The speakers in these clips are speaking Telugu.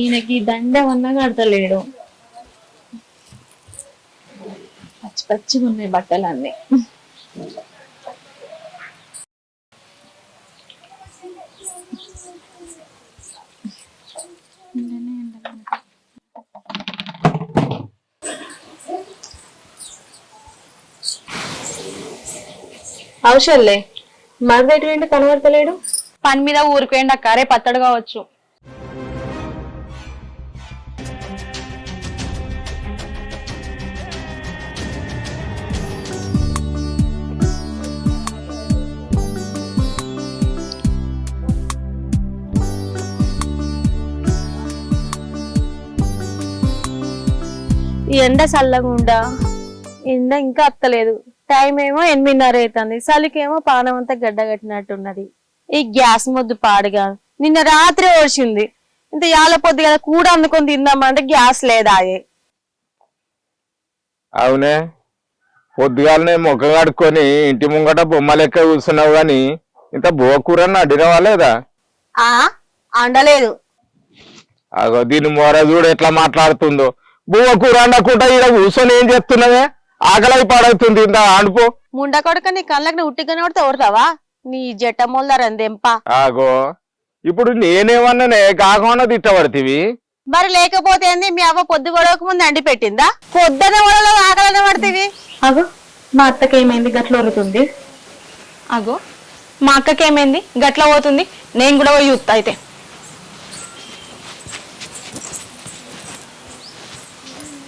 ఈయనకి దండం అన్నా కడతలేడు. పచ్చి పచ్చిగా ఉన్నాయి బట్టలన్నీ. అవసరంలే మరదటి వెంట కనబడతలేడు. పని మీద ఊరిపోయిండి అక్క, రేపు అత్తడు కావచ్చు. ఈ ఎండ చల్లగుండా ఎండ ఇంకా అత్తలేదు. టైం ఏమో 8:30 అవుతుంది. చలికేమో పానం అంతా గడ్డగట్టినట్టున్నది. ఈ గ్యాస్ మొద్దు పాడుగా నిన్న రాత్రి ఓడిచింది. ఇంత యాల పొద్దు కదా కూడా అందుకొని తిందామంటే గ్యాస్ లేదాయే. అవునే, పొద్దుగాలనే ముఖం కడుక్కొని ఇంటి ముంగట బొమ్మ లెక్క కూర్చున్నావు గాని ఇంత బోకూరని అడినవా లేదా? అండలేదు. అగో దీని మొర చూడు ఎట్లా మాట్లాడుతుందో. బువ్వ కూర అనకుండా ఇలా కూర్చొని ఏం చేస్తున్నావే? ఆకలి పాడవుతుంది. ఇంత ఆడుపో. ముండ కొడుక నీ కళ్ళకి ఉట్టిగానే కొడితే ఓడతావా? నీ జట్ట మొలదారందెంప. ఆగో ఇప్పుడు నేనేమన్నానే కాకుండా తిట్టబడితివి? మరి లేకపోతే ఏంది? మీ అవ్వ పొద్దు గొడవకు ముందు అండి పెట్టిందా? పొద్దున గొడవలో ఆకలినే పడుతుంది. అగో మా అత్తకి ఏమైంది గట్ల వరుతుంది? అగో మా అక్కకి ఏమైంది గట్ల పోతుంది? నేను కూడా పోయి చూస్తా అయితే.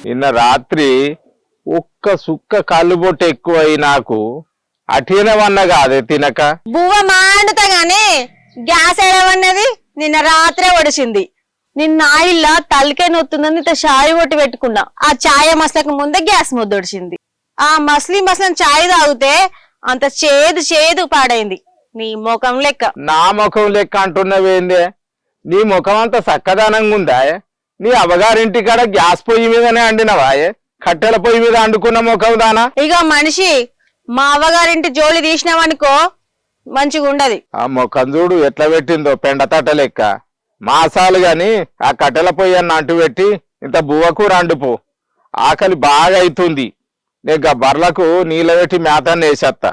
నిన్న రాత్రి ఒక్క సుక్క కళ్ళు బొట్టు ఎక్కువై నాకు అఠీనవన్న కాదే తినక. బువ్వ మాండుతా గాని గ్యాస్ ఏడవన్నది నిన్న రాత్రే ఒడిసింది. నిన్న ఆయిల్లా తలకే నొత్తుందని ఇంత చాయ్ కొట్టి పెట్టుకున్నా. ఆ చాయ్ మసలకు ముందే గ్యాస్ ముద్దొడిచింది. ఆ మసలని చాయ్ తాగితే అంత చేదు చేదు పాడైంది. నీ ముఖం లెక్క. నా ముఖం లెక్క అంటున్నవేందే? నీ ముఖం అంత చక్కదనంగా ఉందా? నీ అవ్వగారింటి కాడ గ్యాస్ పొయ్యి మీదనే అండినవాయే? కట్టెల పొయ్యి మీద అండుకున్న ముఖం దానా? ఇక మనిషి మా అవ్వగారింటి జోలి తీసినావనుకో మంచిగా ఉండదు. ఆ ముఖం చూడు ఎట్లా పెట్టిందో పెండతట లెక్క. మాసాలు గాని ఆ కట్టెల పొయ్యి అన్న అంటు పెట్టి ఇంత బువ్వకూర అండుపో. ఆకలి బాగా అవుతుంది. నేను బర్లకు నీళ్ళ పెట్టి మేతాన్ని వేసేస్తా.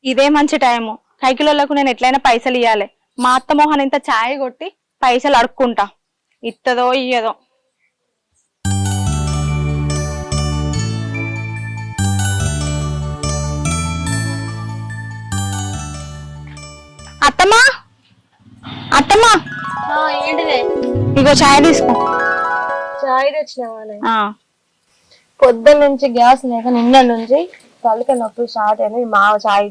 ఇదే మంచి టైము. కైకిలోళ్ళకు నేను ఎట్లయినా పైసలు ఇవ్వాలి. మా అత్త మోహన్ ఇంత ఛాయ్ కొట్టి పైసలు అడుక్కుంటా. ఇత్తదో ఇయ్యదో. అత్తమ్మా అత్తమ్మా ఏంటిదే? ఇగో ఛాయ్ తీసుకో. చాయ్ తెచ్చినావా? పొద్దున్న నుంచి గ్యాస్ లేక నిన్న నుంచి తలక నొప్పి స్టార్ట్ అయింది. మా చాయ్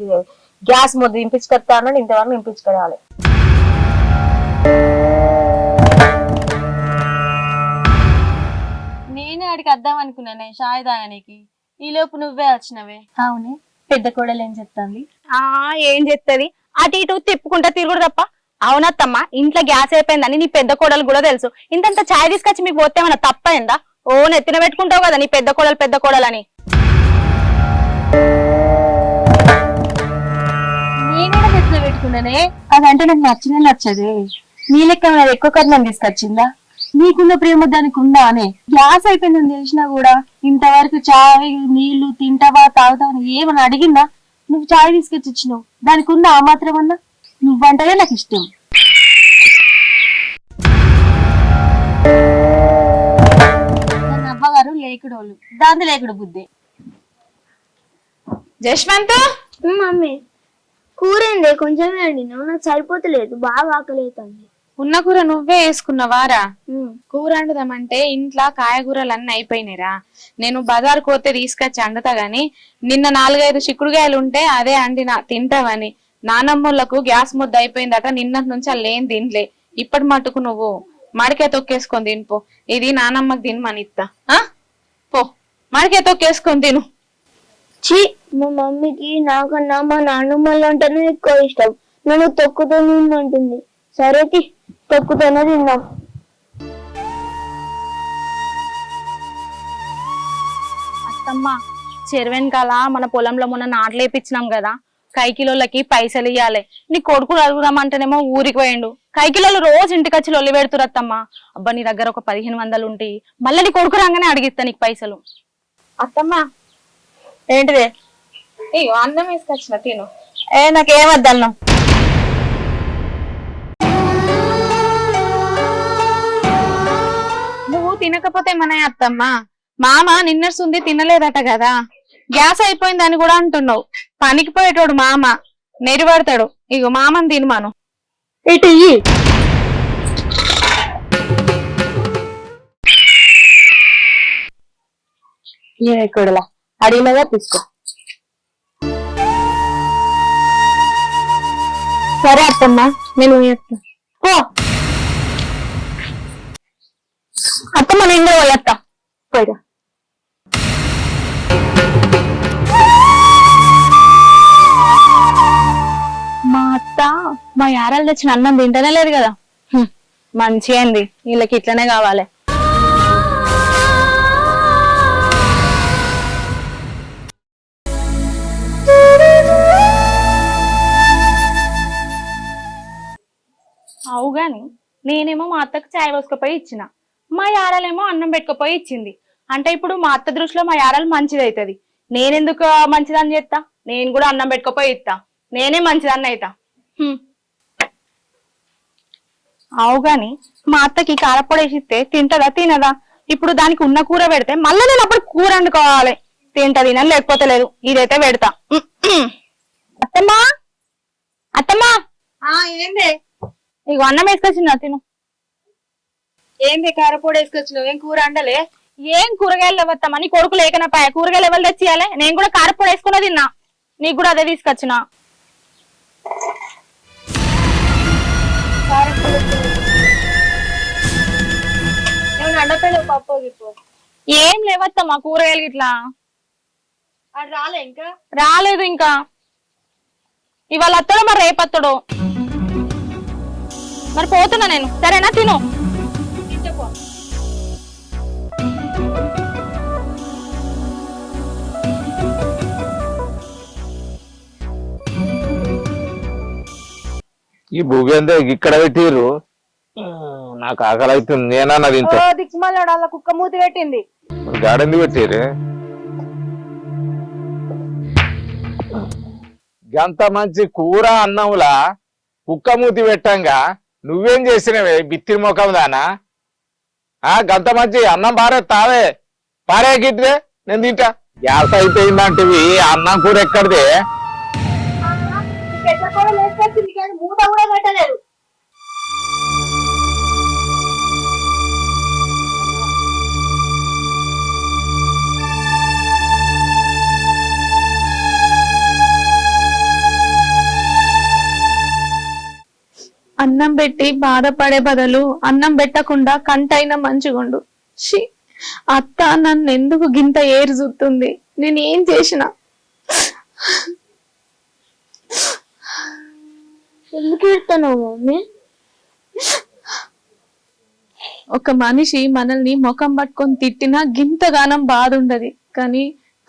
గ్యాస్ మొద్దు ఇంపించుకొస్తానని ఇంతవరకు ఇంపించుకోవాలి. నేనే అడిగి వద్దాం అనుకున్నానే చాయ్ తాగడానికి. ఈ లోపు నువ్వే వచ్చినవే. అవునే, పెద్ద కోడలు ఏం చెప్తాంది? ఏం చెప్తుంది? అటు ఇటు తిప్పుకుంటా తిరుగుడు తప్ప. అవునత్తమ్మా, ఇంట్లో గ్యాస్ అయిపోయిందని నీ పెద్ద కోడలు కూడా తెలుసు. ఇంతంత ఛాయ్ తీసుకొచ్చి మీకు పోతే ఏమన్నా తప్పైందా? ఓ నెత్తిన పెట్టుకుంటావు కదా నీ పెద్ద కోడలని. నేనే నెత్తిన పెట్టుకున్నానే. అదంటే నాకు నచ్చనే నచ్చదే. నీ లెక్క నాకు ఎక్కువ కట్నం తీసుకొచ్చిందా? నీకున్న ప్రేమ దానికి ఉందా అనే? గ్యాస్ అయిపోయిందని తెలిసినా కూడా ఇంతవరకు చాయ్ నీళ్లు తింటావా తాగుతావా ఏమని అడిగిందా? నువ్వు చాయ్ తీసుకొచ్చి ఇచ్చినావు, దానికి ఉందా ఆ మాత్రం అన్నా? నువ్వంటనే నాకు ఇష్టం. నన్ను అవ్వగారు లేకుడోళ్ళు, దాంతో లేకుడు బుద్ధి. జశ్వంత్, మమ్మీ కూర ఏంది కొంచెమే వండినావు, నాకు సరిపోతలేదు, బాగా ఆకలి అవుతుంది. ఉన్న కూర నువ్వే వేసుకున్నావారా? కూర వండుదామంటే ఇంట్లో కాయగూరలన్నీ అయిపోయినాయిరా. నేను బజార్ పోతే తీసుకొచ్చి వండుతా గాని నిన్న 4-5 చిక్కుడుగాయలు ఉంటే అదే అండినా తింటావని. నానమ్మలకు గ్యాస్ ముద్ద అయిపోయిందట. నిన్నటి నుంచి లేని తినలే. ఇప్పటి మటుకు నువ్వు మడికే తొక్కేసుకొని తినిపో. ఇది నానమ్మకి తినమని ఇస్తా. పో మడికే తొక్కేసుకొని తిను. ఛీ, మా మమ్మీకి నాకన్నా మా నాన్నమ్మలు అంటేనే ఎక్కువ ఇష్టం. నన్ను తొక్కుతో తినమంటుంది. సరే తొక్కుతోనే తిన్నాం. అత్తమ్మ, చెరువెనకాల మన పొలంలో మొన్న నాట్లేపించినాం కదా, కైకిలోళ్ళకి పైసలు ఇవ్వాలి. నీ కొడుకులు అడుగుదామంటేనేమో ఊరికి పోయిండు. కైకిలోళ్ళు రోజు ఇంటికి వచ్చి లొల్లి పెడుతురత్తమ్మా. అబ్బా నీ దగ్గర ఒక 1500 ఉంటాయి, మళ్ళీ నీ కొడుకు రాగానే అడిగిస్తా నీకు పైసలు. అత్తమ్మా ఏంటిది? అయ్యో అన్నం వేసుకొచ్చిన తిను. నాకేమద్దన్నం. నువ్వు తినకపోతే మన అత్తమ్మా, మామ నిన్నర్సుంది తినలేదట కదా, గ్యాస్ అయిపోయిందని కూడా అంటున్నావు. పనికి పోయేటోడు మామ నెరిపడతాడు. ఇగో మామని తినమాను. ఇటు కూడలా అడిగినగా తీసుకో. సరే అత్తమ్మా నేను పో అత్తమ్మ, నేను కూడా పోయేస్తా. పోయిరా. మా అత్త మా యారాలు తెచ్చిన అన్నం తింటనే లేదు కదా. మంచి అండి, వీళ్ళకి ఇట్లనే కావాలి. అవు గాని నేనేమో మా అత్తకు చాయ్ పోసుకపోయి ఇచ్చిన, మా యారాలేమో అన్నం పెట్టుకుపోయి ఇచ్చింది. అంటే ఇప్పుడు మా అత్త దృష్టిలో మా యారాలు మంచిది అవుతుంది. నేనెందుకు మంచిదని చేస్తా? నేను కూడా అన్నం పెట్టుకుపోయి ఇస్తా, నేనే మంచిదాన్ని అవుతా. అవు గాని మా అత్తకి కారపొడి వేసిస్తే తింటదా తినదా? ఇప్పుడు దానికి ఉన్న కూర పెడితే మళ్ళీ నేను అప్పుడు కూర వండుకోవాలి. తింటా తినని లేకపోతే లేదు, ఇదైతే పెడతా. అత్తమ్మా అత్తమ్మా ఏంది? ఇక అన్నం వేసుకొచ్చిన తిను. ఏంది కారపొడి వేసుకొచ్చినావు? ఏం కూర అండలే? ఏం కూరగాయలు లేవత్తమ్మా, నీ కొడుకు లేకనపాయ. కూరగాయలు ఎవరు తెచ్చియాలి? నేను కూడా కారపొడి వేసుకున్నా తిన్నా, నీకు కూడా అదే తీసుకొచ్చిన. అండపోయిన పప్పు గిప్పు ఏం లేవత్తమ్మా కూరగాయలు ఇట్లా. అది రాలే ఇంకా? రాలేదు ఇంకా. ఇవాళ అత్తడో మరి రేపత్తడో. మరి పోతున్నా నేను, సరేనా? తిను. ఈ భూగేందే ఇక్కడ పెట్టిర్రు. నాకు ఆకలి అవుతుంది, నేనన్నా తింటా. దిక్కుమల్లాడు అలా కుక్క మూతి పెట్టింది. గాడెందు పెట్టిర్రు? గంత మంచి కూర అన్నంలా కుక్క మూతి పెట్టంగా నువ్వేం చేసినవే బిత్తిరి ముఖం దానా? గంత మంచి అన్నం పారే తావే, పారే గిట్టే నేను తింటా. గ్యాస్ అయిపోయిందంటివి, అన్నం కూర ఎక్కడిదే? మూత కూడా పెట్టలేదు. అన్నం పెట్టి బాధపడే బదులు అన్నం పెట్టకుండా కంటైనా మంచిగుండు. షీ, అత్త నన్ను ఎందుకు గింత ఏరు చూస్తుంది? నేను ఏం చేసిన? ఎందుకు ఇస్తున్నావు మమ్మీ? ఒక మనిషి మనల్ని ముఖం పట్టుకొని తిట్టినా గింతగానం బాధ ఉండదు, కానీ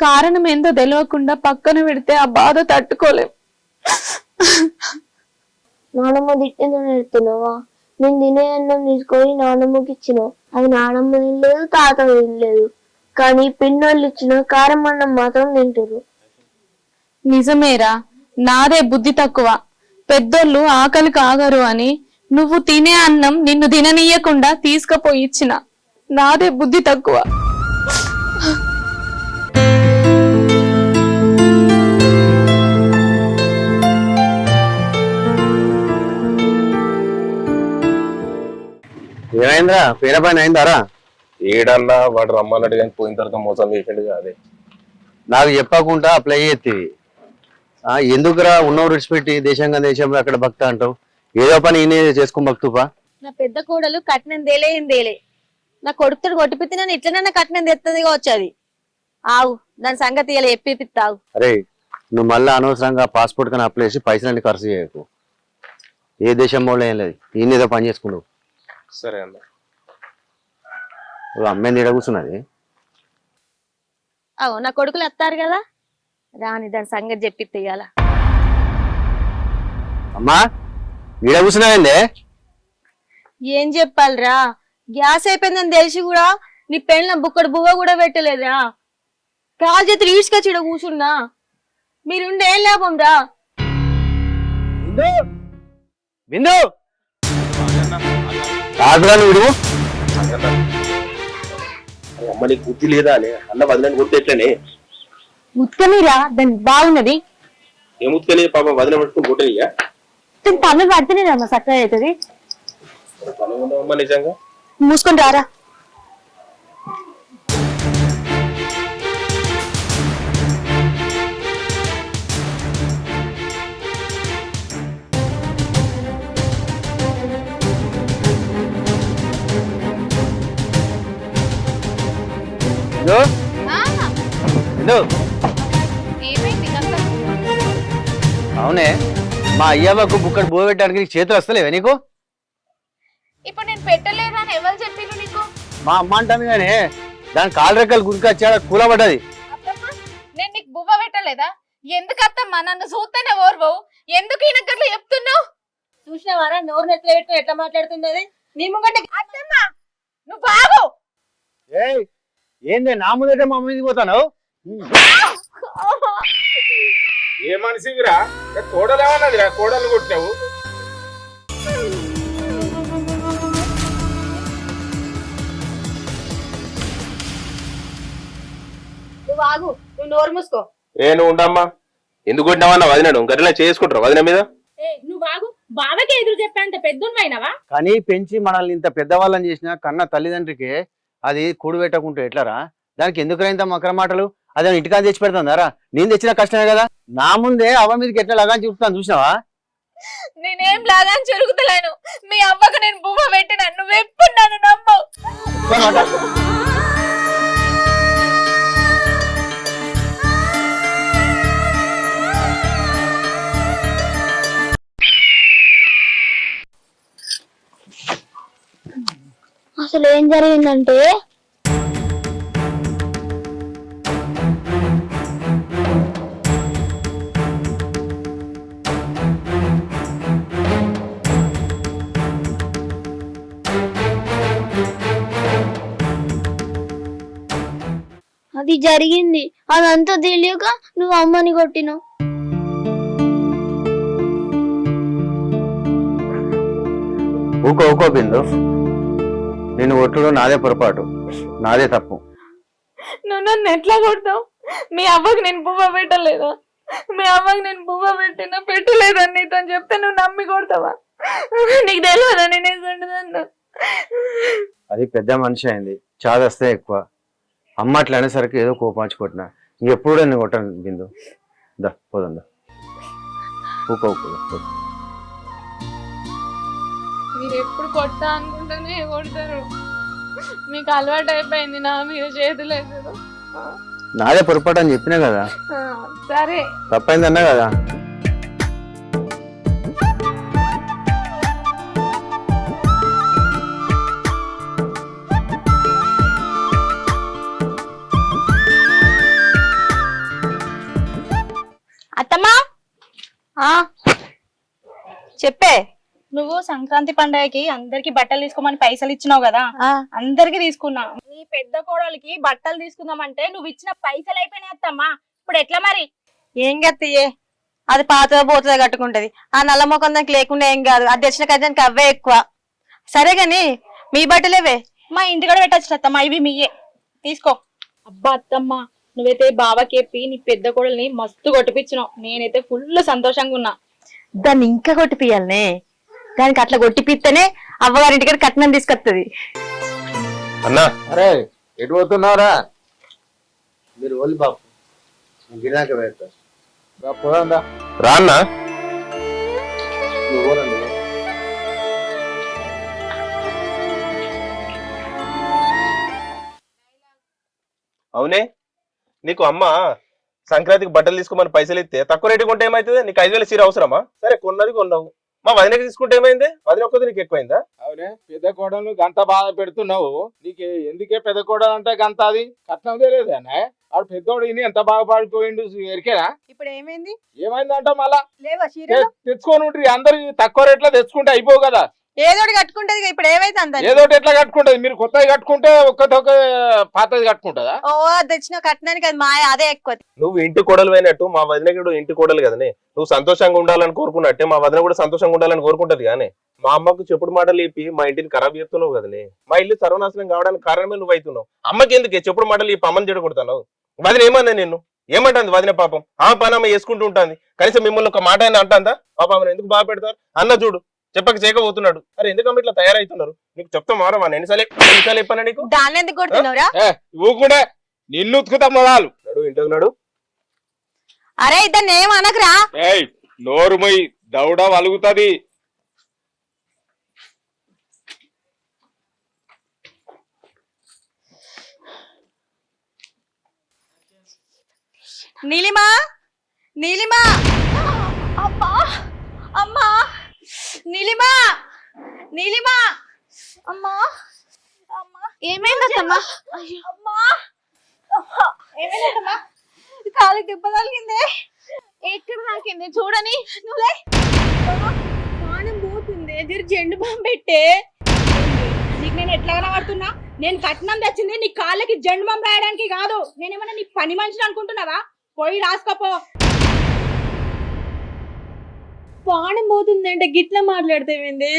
కారణం ఏందో తెలియకుండా పక్కన పెడితే ఆ బాధ తట్టుకోలేం. నానమ్మ తిట్టిందని ఎడుతున్నావా? నేను తినే అన్నం తీసుకొని నానమ్మకి ఇచ్చినావు, అది నానమ్మ తినలేదు, తాత తినలేదు. కానీ పిన్నోళ్ళు ఇచ్చిన కారం అన్నం మాత్రం తింటారు. నిజమేరా, నాదే బుద్ధి తక్కువ. పెద్దోళ్ళు ఆకలి కాగరు అని నువ్వు తినే అన్నం నిన్ను తిననీయకుండా తీసుకుపోయి ఇచ్చిన, నాదే బుద్ధి తక్కువ. ఏమైందా? పేర పైన అయిందారా? ఏడన్నా వాడు రమ్మన్నాడు కానీ పోయిన తర్వాత మోసం చేసిండు కాదే. నాకు చెప్పకుండా అప్లై చేతివి. ఎందుకురా ఉన్నవారు విడిచిపెట్టి దేశంగా దేశంలో అక్కడ భక్త అంటావు? ఏదో పని ఈయన చేసుకో భక్తుపా. నా పెద్ద కోడలు కట్నం దేలే. నా కొడుకుతో కొట్టిపితే నన్ను ఇట్లనన్నా కట్నం తెత్తదిగా వచ్చేది. ఆవు దాని సంగతి ఇలా ఎప్పిస్తావు. అరే నువ్వు మళ్ళీ అనవసరంగా పాస్పోర్ట్ కానీ అప్లై చేసి పైసలన్నీ ఖర్చు చేయకు. ఏ దేశం వాళ్ళు ఏం లేదు, ఈయన ఏదో పని చేసుకున్నావు. సరే అన్న. అమ్మాయి ఈడ కూర్చున్నది. అవు నా కొడుకులు వస్తారు కదా, రాని దాని సంగతి చెప్పిస్తే ఇయ్యాల. అమ్మా ఈడ కూర్చున్నావేందే? ఏం చెప్పాలిరా, గ్యాస్ అయిపోయిందని తెలిసి కూడా నీ పెళ్ళ బుక్కడు బువ్వ కూడా పెట్టలేదురా. కాలు చేతులు ఈడ్చుకొచ్చి ఇక్కడ కూర్చున్నా. మీరుండే ఏం లాభం రా. బిందు కాదురా నువ్వు అమ్మ నీకు బుద్ధి లేదా అని అన్న వదిలేని కొడితే ఎట్లనే? ఉత్కనిరా, దాని బాగున్నది. ఏం ఉత్కని పాప వదిన పట్టుకుని కొట్టనియా? పనులు పడితేనే అమ్మ చక్కగా అవుతుంది. పని ఉండవమ్మా నిజంగా. మూసుకొని రారా. అవునే, మా అయ్యవ్వకు బుక్కడు బువ్వ పెట్టడానికి నీకు చేతులు వస్తలేవే నీకు? ఇప్పుడు నేను పెట్టలేదా అని ఎవరు చెప్పిండ్రు నీకు? మా అమ్మ అంటాను కానీ దాని కాలు రెక్కలు గురికొచ్చాడ కూలబడ్డది. అత్తమ్మ, నేను నీకు బువ్వ పెట్టలేదా? ఎందుకు అత్తమ్మ నన్ను చూస్తేనే ఓర్వవు? ఎందుకు ఈయన గట్ల చెప్తున్నావు? చూసినావారా నోరు నెత్తలు పెట్టుకుని ఎట్లా మాట్లాడుతున్నది? నీ ముంగంటే అత్తమ్మ నువ్వు బాబు ఏయ్ ఏందే నా ముందట మా మీదకి పోతాను? ఏ మనిషివిరా? కోడలేమన్నదిరా? కోడలు కొట్టినావు. నువ్వు ఆగు, నువ్వు నోరు మూసుకో. నువ్వు ఉండమ్మా. ఎందుకు కొట్టినావన్న వదినాడు గట్లా చేసుకుంటారు వదిన మీద? నువ్వు ఆగు, బావకి ఎదురు చెప్పేంత పెద్దవైనవా? కానీ పెంచి మనల్ని ఇంత పెద్దవాళ్ళని చేసిన కన్న తల్లిదండ్రికి అది కూడు పెట్టకుంటే ఎట్లరా? దానికి ఎందుకు ఇంత మకర మాటలు? అదే ఇంటికా తెచ్చి పెడతాందారా? నేను తెచ్చిన కష్టమే కదా. నా ముందే అవ్వ మీదకి ఎట్లా లగాని చూపుతాను చూసినావా? నేనేం లాగా జరుగుతలేను. మీ అవ్వకు నేను బువ్వ పెట్టినా, నువ్వెప్పుడు నన్ను నమ్మవు. అసలు ఏం జరిగిందంటే అది జరిగింది. అదంతా తెలియక నువ్వు అమ్మని కొట్టినావు. ఊకో ఊకో బిందు, నేను ఒట్టుడు నాదే పొరపాటు, నాదే తప్పు. నువ్వు నన్ను ఎట్లా కొడతావు? మీ అవ్వకి నేను బువ్వ పెట్టలేదా? మీ అవ్వకి నేను బువ్వ పెట్టినా పెట్టలేదని నీతో చెప్తే నువ్వు నమ్మి కొడతావా? నీకు తెలియదా నేనేసండి? అది పెద్ద మనిషి అయింది, చాదస్తే ఎక్కువ. అమ్మ అట్లా అనేసరికి ఏదో కోపాంచి కొట్టినా. ఇంకెప్పుడు నేను కొట్టాను బిందు. దా పోదా ఊకో ఊకో. మీరు ఎప్పుడు కొడతా అనుకుంటేనే కొడతారు. మీకు అలవాటు అయిపోయింది నా మీద చేతులు వేసారు. నాదే పొరపాటు అని చెప్పినా కదా. సరే తప్పైందన్నా కదా. అత్తమ్మా, చెప్పే. నువ్వు సంక్రాంతి పండగకి అందరికి బట్టలు తీసుకోమని పైసలు ఇచ్చినావు కదా, అందరికి తీసుకున్నా. నీ పెద్ద కోడలికి బట్టలు తీసుకుందామంటే నువ్వు ఇచ్చిన పైసలు అయిపోయినాయి అత్తమ్మా. ఇప్పుడు ఎట్లా మరి? ఏం గత్తయ్యే, అది పాత పోతుంది కట్టుకుంటది. ఆ నల్ల మొఖం దానికి లేకుండా ఏం కాదు. అది తెచ్చిన దానికి అవే ఎక్కువ. సరే గాని మీ బట్టలేవే మా ఇంటి కూడా పెట్టచ్చు అత్తమ్మా. ఇవి మీయే తీసుకో. అబ్బా అత్తమ్మ, నువ్వైతే బావకి చెప్పి నీ పెద్ద కోడల్ని మస్తు కొట్టిపించినావు. నేనైతే ఫుల్ సంతోషంగా ఉన్నా. దాన్ని ఇంకా కొట్టిపియాలనే. దానికి అట్లా కొట్టిపిస్తేనే అవ్వగారింటికి కట్నం తీసుకొస్తుంది. అన్నా అరే ఎటు పోతున్నావురా? మీరు ఓలి బాబు గిరాక పెడతా పోదా రా అన్నా. నువ్వు ఓరండి. అవునే, నీకు అమ్మ సంక్రాంతికి బట్టలు తీసుకోమని పైసలు ఇస్తే తక్కువ రేటు కొంటే ఏమైతుంది? నీకు 5,000 చీర అవసరమా? సరే కొన్నది కొన్నావు, మా వదినకి తీసుకుంటే ఏమైంది? వదిన ఒక్కది నీకు ఎక్కువైందా? అవునే పెద్ద కోడలు గంత బాధ పెడుతున్నావు, నీకు ఎందుకే పెద్ద కోడలు అంటే గంత అది కట్నం తెలియదేనా? వాడు పెద్దోడు ఇని ఎంత బాగుపడిపోయిండు ఎరికేనా? ఇప్పుడు ఏమైంది? ఏమైందంట మళ్ళా లేవా చీరలు? తెచ్చుకొని ఉండ్రి, అందరు తక్కువ రేట్లో తెచ్చుకుంటే అయిపోవు కదా. ఏదోటి కట్టుకుంటది ఇప్పుడు ఏమైతే అంత ఏదోటి ఎట్లా కట్టుకుంటది? మీరు కొత్తది కట్టుకుంటే ఒక్కదొక్క పాతది కట్టుకుంటదా? ఓ తెచ్చిన కట్టడానికి అది మాయ అదే ఎక్కువ. నువ్వు ఇంటి కోడలు అయినట్టు మా వదిన కూడా ఇంటి కోడలు కదనే. నువ్వు సంతోషంగా ఉండాలని కోరుకున్నట్టే మా వదిన కూడా సంతోషంగా ఉండాలని కోరుకుంటది కానీ మా అమ్మకు చెప్పుడు మాటలు చెప్పి మా ఇంటిని ఖరాబ్ చేస్తున్నావు కదనే. మా ఇల్లు సర్వనాశనం కావడానికి కారణమే నువ్వు అవుతున్నావు. అమ్మకి ఎందుకే చెప్పుడు మాటలు చెప్పి అమ్మని చెడగొడతావు? వదిన ఏమన్నా నిన్ను ఏమంటుంది? వదిన పాపం ఆ పని అమ్మ చేసుకుంటూ ఉంటుంది. కనీసం మిమ్మల్ని ఒక మాట అయినా అంటుందా? పాప ఆమెను ఎందుకు బాగా పెడతారు? అన్న చూడు చెప్పక చేయకపోతున్నాడు. అరే ఎందుకమ్మ ఇట్లా తయారవుతున్నారు? నీకు చెప్తా మారవా? ఎన్నిసార్లు చెప్పాను నీకు? దాన్ని ఎందుకు కొడుతున్నావురా? ఊకుంటే నిన్ను ఉతుకుతా మొదలు నడు ఇంటికి నడు. అరే ఇద్దరు ఏం అనకురా. ఏయ్ నోరు మొయ్యి, దౌడ వలుగుతుంది. నీలిమా నీలిమా అమ్మా అమ్మా నీలిమా నీలిమా అమ్మా అమ్మా ఏమైందమ్మా? అమ్మా ఏమైందమ్మా? కాలికి దెబ్బ తగిలిందే. ఎక్కడ నాకింది చూడని. నువ్వులే ప్రాణం పోతుంది. ఎదురు జెండు బాంబు పెట్టే. నీకు నేను ఎట్లా కనబడుతున్నా? నేను కట్నం తెచ్చింది నీ కాళ్ళకి జెండు బాంబు రాయడానికి కాదు. నేనేమన్నా నీ పని మనిషిని అనుకుంటున్నావా? పోయి రాసుకోపో. ప్రాణం పోతుంది అంటే గిట్లా మాట్లాడితేవేంది?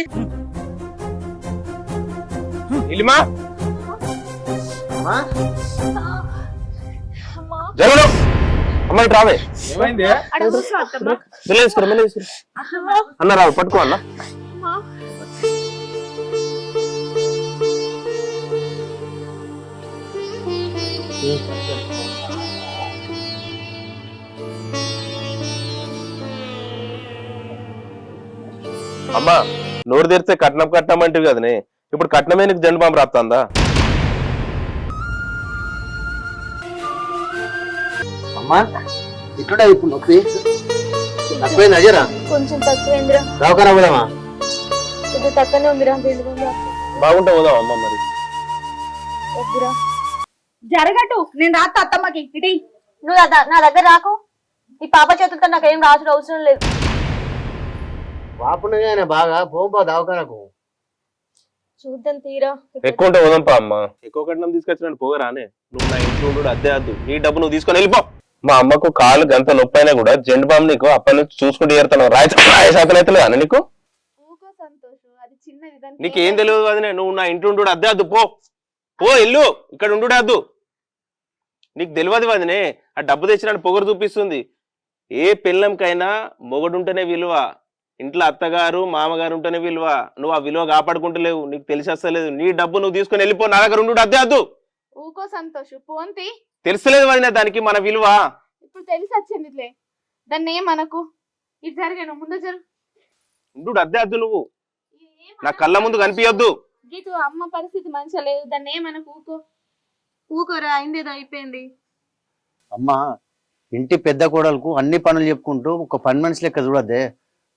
ఇలిమా జరుగు అమ్మాయి రావే. ఏమైంది? అన్న రావు పట్టుకో అన్న. అమ్మా నోరు తెరిస్తే కట్నం కట్నం అంటే కదనే. ఇప్పుడు కట్నమే నీకు జెండు బాంబు రాస్తుందా? అమ్మా ఇట్లుండే ఇప్పుడు నొప్పి తక్కువైంది అజరా? కొంచెం తక్కువేంద్రా, దవాఖానా పోదామా? కొంచెం తక్కువనే ఉందిరా. బాగుంటే పోదాం అమ్మ. మరి వద్దురా. జరగటు నేను రాత్త అత్తమ్మకి ఇటీ. నువ్వు నా దగ్గర రాకు. ఈ పాప చేతులతో నాకేం రాసుడు అవసరం లేదు. వాపునగానే బాగా పోంపా దవాఖానకు. చూద్దాం తీరా. ఎక్కువ ఉంటే పోదాంపా అమ్మ. ఎక్కువ కట్నం తీసుకొచ్చినట్టు పోగరానే. నువ్వు నా ఇంట్లో ఉండు, అద్దె అద్దు. నీ డబ్బు నువ్వు తీసుకొని వెళ్ళిపో. మా అమ్మకు కాలు గంత నొప్పి అయినా కూడా జెండు బాంబు నీకు అప్పటి నుంచి చూసుకుంటూ ఏరుతాను. రాయశాతం అయితే లేదా నీకు? నీకేం తెలియదు అది. నువ్వు నా ఇంట్లో ఉండు, అద్దె అద్దు. పో ఇల్లు ఇక్కడ ఉండు అద్దు. నీకు తెలియదు వదినే. ఆ డబ్బు తెచ్చినట్టు పొగరు చూపిస్తుంది. ఏ పిల్లంకైనా మొగడుంటేనే విలువ. ఇంట్లో అత్తగారు మామగారు ఉంటేనే విలువ. నువ్వు ఆ విలువ కాపాడుకుంటలేవు. నీకు తెలిసి వస్తలేదు. నీ డబ్బు నువ్వు తీసుకొని వెళ్ళిపో. నా దగ్గర ఉండు, అద్దె అద్దు. ఊకో సంతోష్ పోంతి. తెలుసలేదు వదిన దానికి మన విలువ. ఇప్పుడు తెలిసి వచ్చిందిలే. దాన్ని ఏమనకు. ఇది జరిగాను ముందు జరుగు. ఉండు, అద్దె అద్దు. నువ్వు నా కళ్ళ ముందు కనిపించొద్దు. గీతు అమ్మ పరిస్థితి మంచిగా లేదు. దాన్ని ఏమనకు. ఊకో ఊకోరా, అయిందేదో అయిపోయింది. అమ్మా ఇంటి పెద్ద కోడలకు అన్ని పనులు చెప్పుకుంటూ ఒక పని మనిషి లెక్క చూడద్దే.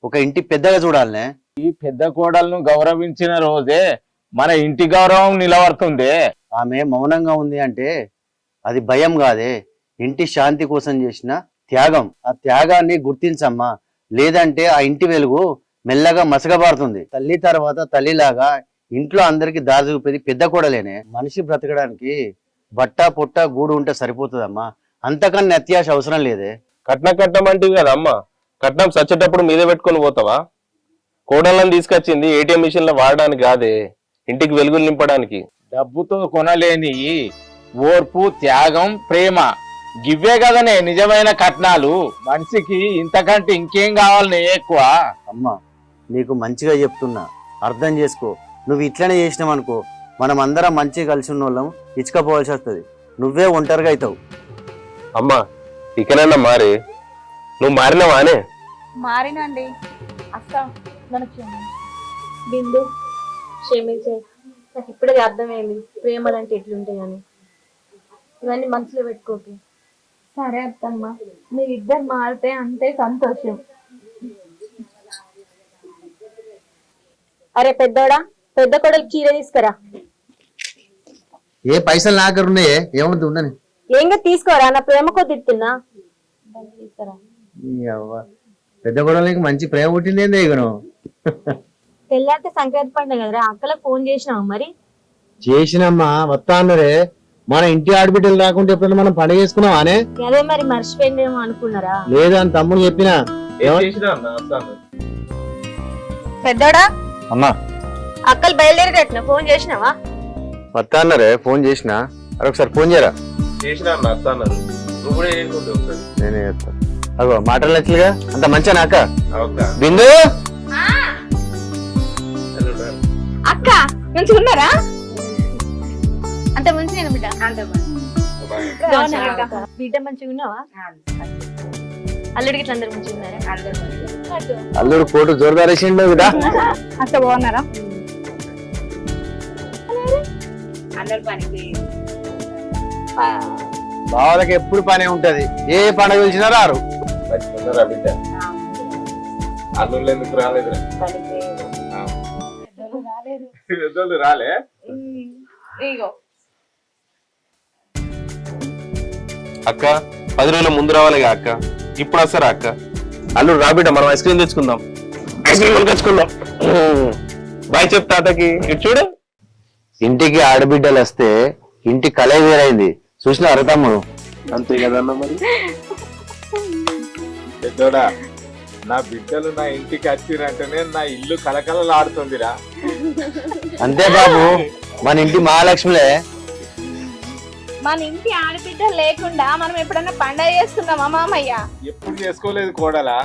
ఒక ఇంటి పెద్దగా చూడాలనే. ఈ పెద్ద కోడలను గౌరవించిన రోజే మన ఇంటి గౌరవం నిలబడుతుంది. ఆమె మౌనంగా ఉంది అంటే అది భయం కాదే, ఇంటి శాంతి కోసం చేసిన త్యాగం. ఆ త్యాగాన్ని గుర్తించమ్మా. లేదంటే ఆ ఇంటి వెలుగు మెల్లగా మసకబారుతుంది. తల్లి తర్వాత తల్లిలాగా ఇంట్లో అందరికి దారి చూపేది పెద్ద కోడలేనే. మనిషి బ్రతకడానికి బట్ట పొట్ట గూడు ఉంటే సరిపోతుందమ్మా. అంతకన్నా అత్యాశ అవసరం లేదే. కట్నం అంటే కదా అమ్మ. కట్నం చచ్చేటప్పుడు మీదే పెట్టుకొని పోతావా? కోడళ్ళని తీసుకొచ్చింది ఏటీఎం మిషన్ లో వాడడానికి కాదే, ఇంటికి వెలుగులు నింపడానికి. డబ్బుతో కొనలేని ఓర్పు, త్యాగం, ప్రేమ గివ్వే కదనే నిజమైన కట్నాలు. మనిషికి ఇంతకంటే ఇంకేం కావాలనే ఎక్కువ? అమ్మా నీకు మంచిగా చెప్తున్నా, అర్థం చేసుకో. నువ్వు ఇట్లనే చేసినావనుకో మనం అందరం మంచిగా కలిసి ఉన్న వాళ్ళం ఇచ్చుకపోవాల్సి వస్తుంది. నువ్వే ఒంటరిగా అవుతావు. అమ్మా ఇకనన్నా మారి. నువ్వు మారినావా అనే? మారినండి అక్క. మనకు బిందు క్షమించే. నాకు ఇప్పుడే అర్థమైంది ప్రేమలు అంటే ఎట్లుంటాయని. ఇవన్నీ మనసులో పెట్టుకోకు. సరే అత్తమ్మ, మీరిద్దరు మారితే అంతే సంతోషం. అరే పెద్దోడా, పెద్ద కొడలు చీర తీసుకురా. ఏ పైసలు నా దగ్గర ఉన్నాయే, ఏముంది ఉండని. ఏంగా తీసుకోరా, నా ప్రేమ కొద్ది ఇస్తున్నా. పెద్ద గొడవలకి మంచి ప్రేమ పుట్టింది ఏంది ఇగను. తెల్లారితే సంక్రాంతి పండుగ కదరా, అక్కలకు ఫోన్ చేసినావా మరి? చేసినమ్మా వస్తా అన్నారే. మన ఇంటి ఆడబిడ్డలు రాకుంటే ఎప్పుడైనా మనం పండుగ చేసుకున్నాం అనే. అదే మరి మర్చిపోయిందేమో అనుకున్నారా? లేదు అని తమ్ముడు చెప్పినా. పెద్దోడా అమ్మా అక్కలు బయలుదేరేటట్టున ఫోన్ చేసినావా? వస్తా అన్నారే, ఫోన్ చేసినా. అది ఒకసారి ఫోన్ చేయరా. నేనే చేస్తా. అగో మాటలు నచ్చలుగా, అంత మంచిగా నాక. బిందు అక్క మంచిగా ఉన్నారా? అంత మంచి నేను బిడ్డ. బిడ్డ మంచిగా ఉన్నావా? అల్లుడికి ఇట్లా అందరు మంచిగా ఉన్నారా? అల్లుడు ఫోటో జోరుదారేసిండు కదా. అక్క బాగున్నారా? బావలకి ఎప్పుడు పనే ఉంటది, ఏ పండుగ పిలిచినా రారు. బిడ్డ అల్లుళ్ళు ఎందుకు రాలేదు? రాలే. అక్క 10 రోజుల ముందు రావాలిగా అక్క, ఇప్పుడు వస్తారా అక్క? అల్లుడు రాబిడ్డ, మనం ఐస్ క్రీమ్ తెచ్చుకుందాం. ఐస్ క్రీమ్ తెచ్చుకుందాం. బాయ్ చెప్ తాతకి. ఇటు చూడు, ఇంటికి ఆడబిడ్డలు వస్తే ఇంటి కలే వేరైంది. చూసినారు తమ్ముడు? అంతే కదన్న మరి. పెద్దోడా, నా బిడ్డలు నా ఇంటికి వచ్చిరంటేనే నా ఇల్లు కలకలలాడుతుందిరా. అంతే బాబు, మన ఇంటి మహాలక్ష్మిలే. మన ఇంటి ఆడబిడ్డ లేకుండా మనం ఎప్పుడన్నా పండగ చేసుకుందామా మామయ్య? ఎప్పుడు చేసుకోలేదు కోడలా.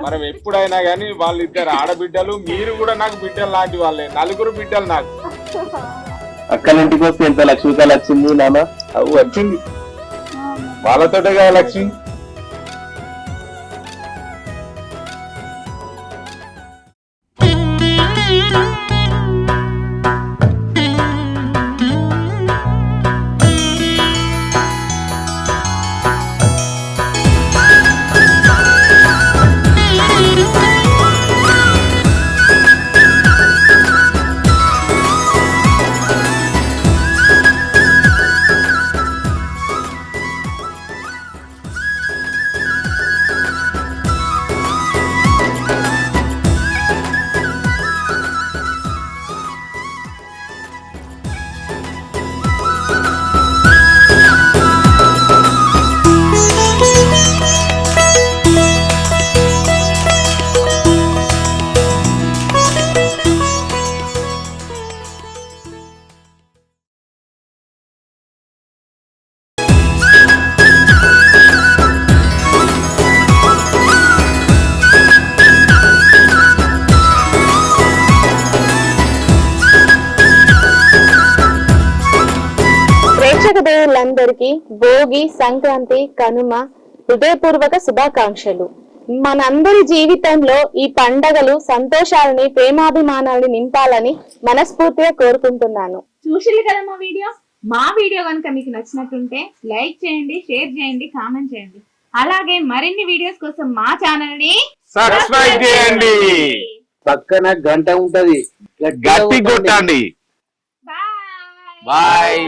మనం ఎప్పుడైనా గానీ వాళ్ళిద్దరు ఆడబిడ్డలు, మీరు కూడా నాకు బిడ్డలు లాంటి వాళ్ళే. 4 బిడ్డలు నాకు. అక్కలింటికి వస్తే ఎంత లక్ష్మీకాయలు వచ్చింది నాన్న? అవు వచ్చింది, వాళ్ళతోటే కదా లక్ష్మి. దేవుళ్ళందరికీ భోగి, సంక్రాంతి, కనుమ హృదయపూర్వక శుభాకాంక్షలు. మనందరి జీవితంలో ఈ పండగలు సంతోషాలని, ప్రేమాభిమానాలని నింపాలని మనస్ఫూర్తిగా కోరుకుంటున్నాను. చూసిల్లు కదా మా వీడియో కనుక మీకు నచ్చినట్టుంటే లైక్ చేయండి, షేర్ చేయండి, కామెంట్ చేయండి. అలాగే మరిన్ని వీడియోస్ కోసం మా ఛానల్ ని సబ్స్క్రైబ్ చేయండి. పక్కన గంట ఉంటది, గట్టి కొట్టండి. బాయ్. బాయ్.